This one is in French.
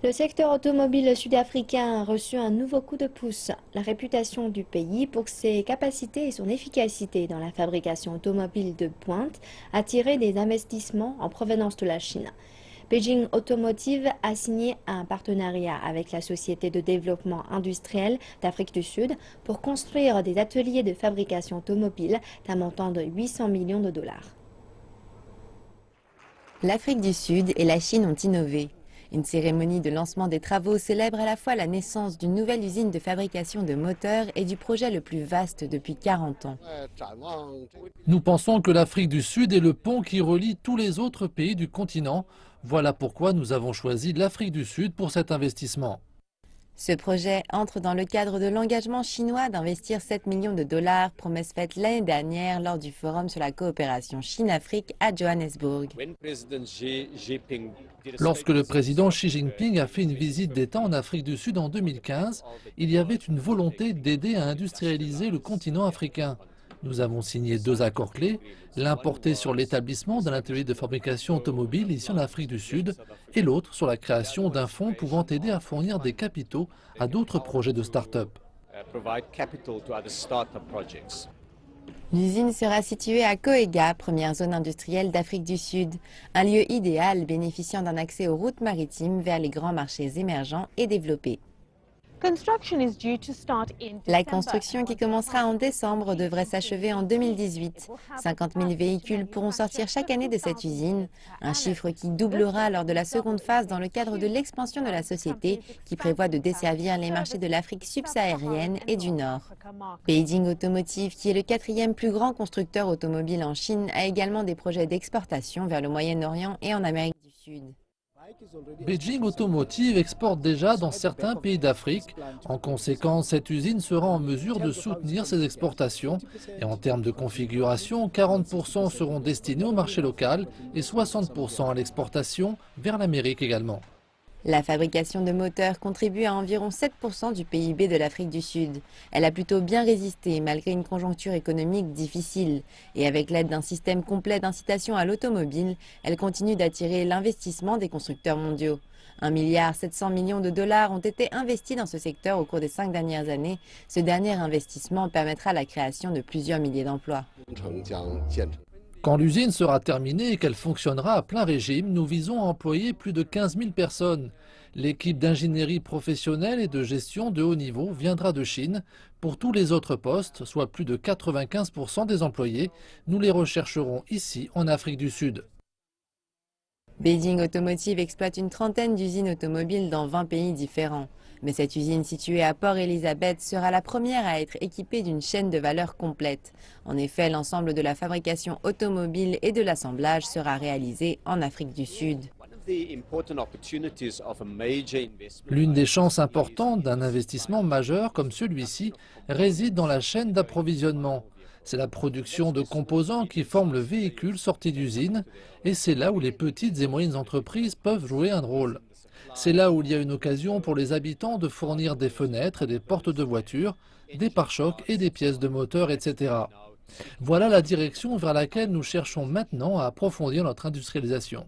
Le secteur automobile sud-africain a reçu un nouveau coup de pouce. La réputation du pays pour ses capacités et son efficacité dans la fabrication automobile de pointe a attiré des investissements en provenance de la Chine. Beijing Automotive a signé un partenariat avec la Société de développement industriel d'Afrique du Sud pour construire des ateliers de fabrication automobile d'un montant de 800 millions de dollars. L'Afrique du Sud et la Chine ont innové. Une cérémonie de lancement des travaux célèbre à la fois la naissance d'une nouvelle usine de fabrication de moteurs et du projet le plus vaste depuis 40 ans. Nous pensons que l'Afrique du Sud est le pont qui relie tous les autres pays du continent. Voilà pourquoi nous avons choisi l'Afrique du Sud pour cet investissement. Ce projet entre dans le cadre de l'engagement chinois d'investir 7 millions de dollars, promesse faite l'année dernière lors du forum sur la coopération Chine-Afrique à Johannesburg. Lorsque le président Xi Jinping a fait une visite d'État en Afrique du Sud en 2015, il y avait une volonté d'aider à industrialiser le continent africain. Nous avons signé 2 accords clés, l'un porté sur l'établissement d'un atelier de fabrication automobile ici en Afrique du Sud et l'autre sur la création d'un fonds pouvant aider à fournir des capitaux à d'autres projets de start-up. L'usine sera située à Koega, première zone industrielle d'Afrique du Sud, un lieu idéal bénéficiant d'un accès aux routes maritimes vers les grands marchés émergents et développés. La construction qui commencera en décembre devrait s'achever en 2018. 50 000 véhicules pourront sortir chaque année de cette usine, un chiffre qui doublera lors de la seconde phase dans le cadre de l'expansion de la société qui prévoit de desservir les marchés de l'Afrique subsaharienne et du Nord. Beijing Automotive, qui est le 4e plus grand constructeur automobile en Chine, a également des projets d'exportation vers le Moyen-Orient et en Amérique du Sud. Beijing Automotive exporte déjà dans certains pays d'Afrique. En conséquence, cette usine sera en mesure de soutenir ces exportations. Et en termes de configuration, 40% seront destinés au marché local et 60% à l'exportation vers l'Amérique également. La fabrication de moteurs contribue à environ 7% du PIB de l'Afrique du Sud. Elle a plutôt bien résisté malgré une conjoncture économique difficile. Et avec l'aide d'un système complet d'incitation à l'automobile, elle continue d'attirer l'investissement des constructeurs mondiaux. 1,7 milliard de dollars ont été investis dans ce secteur au cours des 5 dernières années. Ce dernier investissement permettra la création de plusieurs milliers d'emplois. Quand l'usine sera terminée et qu'elle fonctionnera à plein régime, nous visons à employer plus de 15 000 personnes. L'équipe d'ingénierie professionnelle et de gestion de haut niveau viendra de Chine. Pour tous les autres postes, soit plus de 95% des employés, nous les rechercherons ici en Afrique du Sud. Beijing Automotive exploite une trentaine d'usines automobiles dans 20 pays différents. Mais cette usine située à Port Elizabeth sera la première à être équipée d'une chaîne de valeur complète. En effet, l'ensemble de la fabrication automobile et de l'assemblage sera réalisé en Afrique du Sud. L'une des chances importantes d'un investissement majeur comme celui-ci réside dans la chaîne d'approvisionnement. C'est la production de composants qui forment le véhicule sorti d'usine et c'est là où les petites et moyennes entreprises peuvent jouer un rôle. C'est là où il y a une occasion pour les habitants de fournir des fenêtres et des portes de voitures, des pare-chocs et des pièces de moteur, etc. Voilà la direction vers laquelle nous cherchons maintenant à approfondir notre industrialisation.